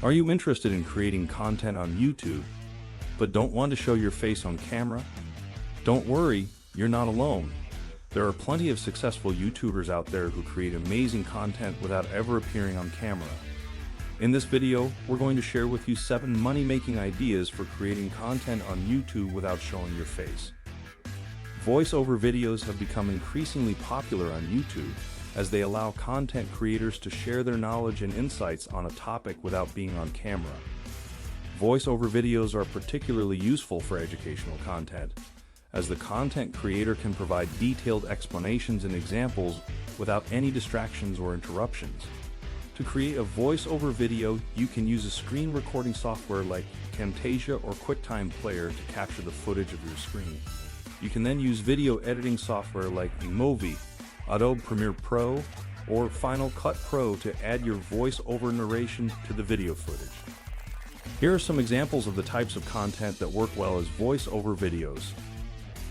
Are you interested in creating content on YouTube, but don't want to show your face on camera? Don't worry, you're not alone. There are plenty of successful YouTubers out there who create amazing content without ever appearing on camera. In this video, we're going to share with you 7 money-making ideas for creating content on YouTube without showing your face. Voice-over videos have become increasingly popular on YouTube, as they allow content creators to share their knowledge and insights on a topic without being on camera. Voice-over videos are particularly useful for educational content, as the content creator can provide detailed explanations and examples without any distractions or interruptions. To create a voice-over video, you can use a screen recording software like Camtasia or QuickTime Player to capture the footage of your screen. You can then use video editing software like iMovie, Adobe Premiere Pro, or Final Cut Pro to add your voice-over narration to the video footage. Here are some examples of the types of content that work well as voice-over videos.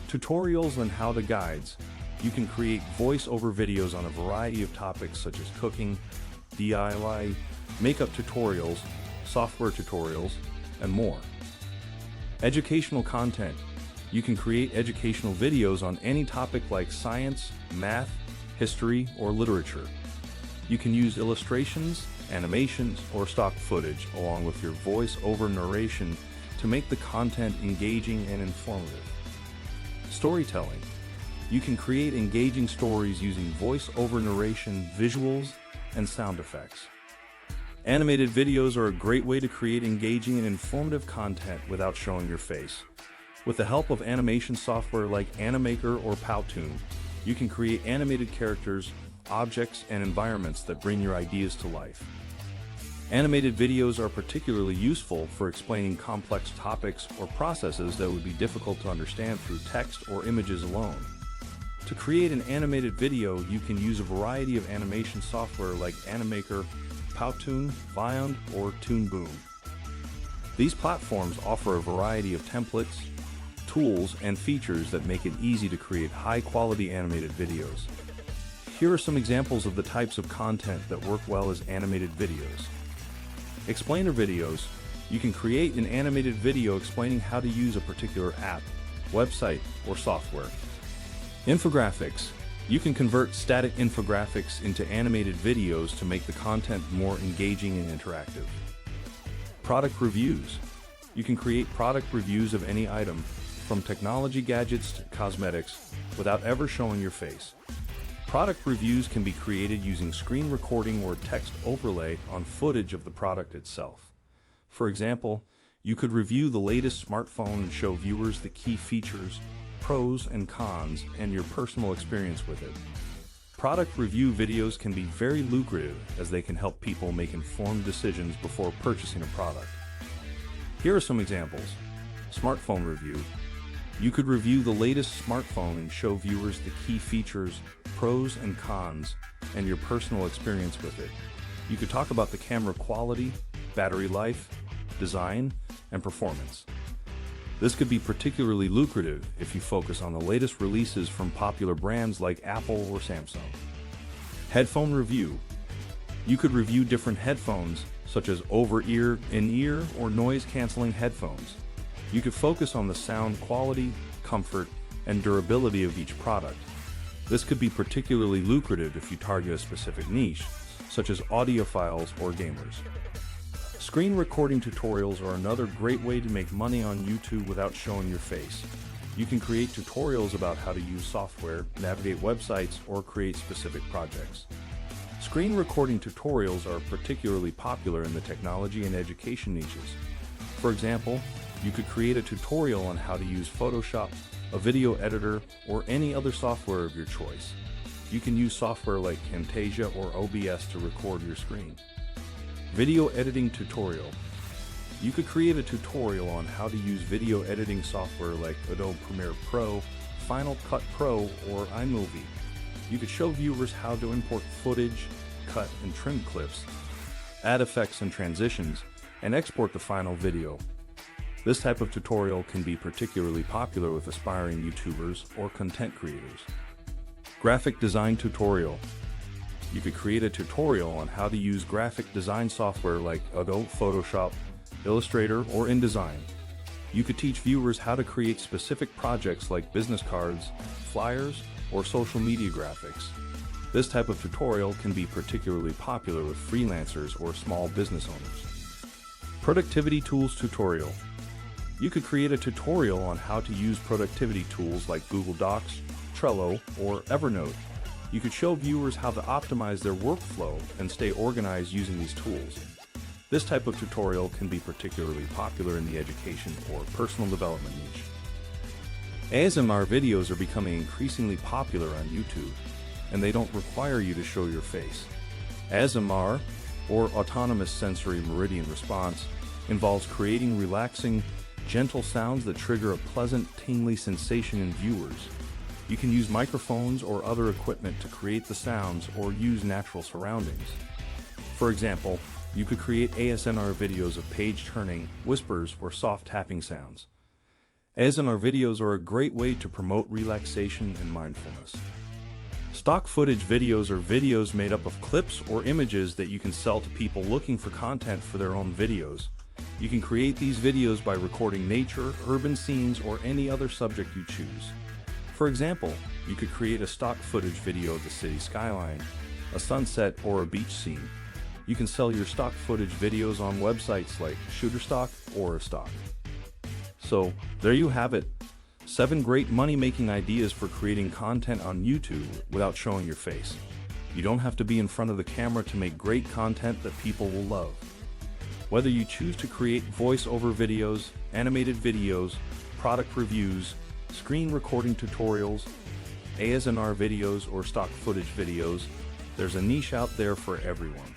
Tutorials and how-to guides. You can create voice-over videos on a variety of topics such as cooking, DIY, makeup tutorials, software tutorials, and more. Educational content. You can create educational videos on any topic like science, math, history, or literature. You can use illustrations, animations, or stock footage along with your voice-over narration to make the content engaging and informative. Storytelling. You can create engaging stories using voice-over narration, visuals, and sound effects. Animated videos are a great way to create engaging and informative content without showing your face. With the help of animation software like Animaker or Powtoon, you can create animated characters, objects, and environments that bring your ideas to life. Animated videos are particularly useful for explaining complex topics or processes that would be difficult to understand through text or images alone. To create an animated video, you can use a variety of animation software like Animaker, Powtoon, Vyond, or Toon Boom. These platforms offer a variety of templates, tools, and features that make it easy to create high-quality animated videos. Here are some examples of the types of content that work well as animated videos. Explainer videos. You can create an animated video explaining how to use a particular app, website, or software. Infographics. You can convert static infographics into animated videos to make the content more engaging and interactive. Product reviews. You can create product reviews of any item, from technology gadgets to cosmetics, without ever showing your face. Product reviews can be created using screen recording or text overlay on footage of the product itself. For example, you could review the latest smartphone and show viewers the key features, pros and cons, and your personal experience with it. Product review videos can be very lucrative as they can help people make informed decisions before purchasing a product. Here are some examples. Smartphone review. You could review the latest smartphone and show viewers the key features, pros and cons, and your personal experience with it. You could talk about the camera quality, battery life, design, and performance. This could be particularly lucrative if you focus on the latest releases from popular brands like Apple or Samsung. Headphone review. You could review different headphones, such as over-ear, in-ear, or noise-canceling headphones. You could focus on the sound quality, comfort, and durability of each product. This could be particularly lucrative if you target a specific niche, such as audiophiles or gamers. Screen recording tutorials are another great way to make money on YouTube without showing your face. You can create tutorials about how to use software, navigate websites, or create specific projects. Screen recording tutorials are particularly popular in the technology and education niches. For example, you could create a tutorial on how to use Photoshop, a video editor, or any other software of your choice. You can use software like Camtasia or OBS to record your screen. Video editing tutorial. You could create a tutorial on how to use video editing software like Adobe Premiere Pro, Final Cut Pro, or iMovie. You could show viewers how to import footage, cut and trim clips, add effects and transitions, and export the final video. This type of tutorial can be particularly popular with aspiring YouTubers or content creators. Graphic design tutorial. You could create a tutorial on how to use graphic design software like Adobe Photoshop, Illustrator, or InDesign. You could teach viewers how to create specific projects like business cards, flyers, or social media graphics. This type of tutorial can be particularly popular with freelancers or small business owners. Productivity Tools Tutorial. You could create a tutorial on how to use productivity tools like Google Docs, Trello, or Evernote. You could show viewers how to optimize their workflow and stay organized using these tools. This type of tutorial can be particularly popular in the education or personal development niche. ASMR videos are becoming increasingly popular on YouTube, and they don't require you to show your face. ASMR, or Autonomous Sensory Meridian Response, involves creating relaxing, gentle sounds that trigger a pleasant, tingly sensation in viewers. You can use microphones or other equipment to create the sounds or use natural surroundings. For example, you could create ASMR videos of page-turning, whispers, or soft tapping sounds. ASMR videos are a great way to promote relaxation and mindfulness. Stock footage videos are videos made up of clips or images that you can sell to people looking for content for their own videos. You can create these videos by recording nature, urban scenes, or any other subject you choose. For example, you could create a stock footage video of the city skyline, a sunset, or a beach scene. You can sell your stock footage videos on websites like Shutterstock or Stock. So, there you have it. 7 great money-making ideas for creating content on YouTube without showing your face. You don't have to be in front of the camera to make great content that people will love. Whether you choose to create voice-over videos, animated videos, product reviews, screen recording tutorials, ASMR videos, or stock footage videos, there's a niche out there for everyone.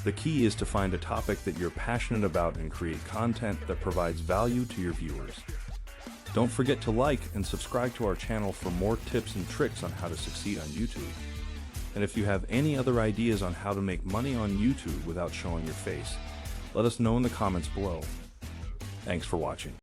The key is to find a topic that you're passionate about and create content that provides value to your viewers. Don't forget to like and subscribe to our channel for more tips and tricks on how to succeed on YouTube. And if you have any other ideas on how to make money on YouTube without showing your face, let us know in the comments below. Thanks for watching.